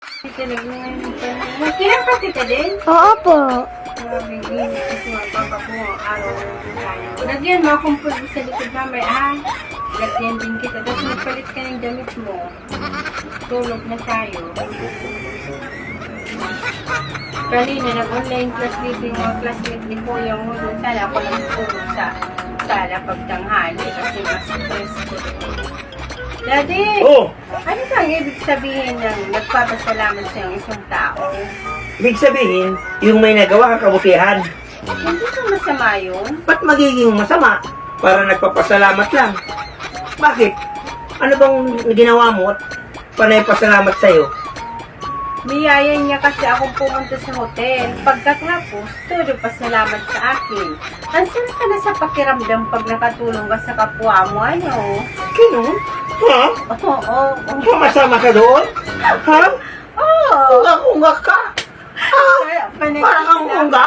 Tinig na ngayon yung panahon. Kinakati ka din? Oo po. Grabe, init kasi magpapa po araw tayo. Lagyan mo akong pulbo sa likod mamay, ha? Lagyan din kita. Tapos magpalit ka ng damit mo. Tulog na tayo. Kanina, nag-online class dito yung mga classmate ni Kuya mo. Sana ako lang tulog sa sala pagtanghali kasi mas stress ko. Daddy! Oh, Ano bang ibig sabihin ng nagpapasalamat sa iyong isang tao? ibig sabihin, yung may nagawa kang kabutihan, Hindi ba masama yun? ba't magiging masama para nagpapasalamat lang? Bakit? Ano bang ginawa mo at panay pasalamat sa'yo? Niyaya niya kasi akong pumunta sa hotel. Pagkatapos, todo pasalamat sa akin. Ang sarap ka na sa pakiramdam pag nakatulong ka sa kapwa mo, ano? Ganun? Ha? Oo. Sumasama ka doon? Ha? Oo. Unga-unga ka? Kaya, Parang ang unga?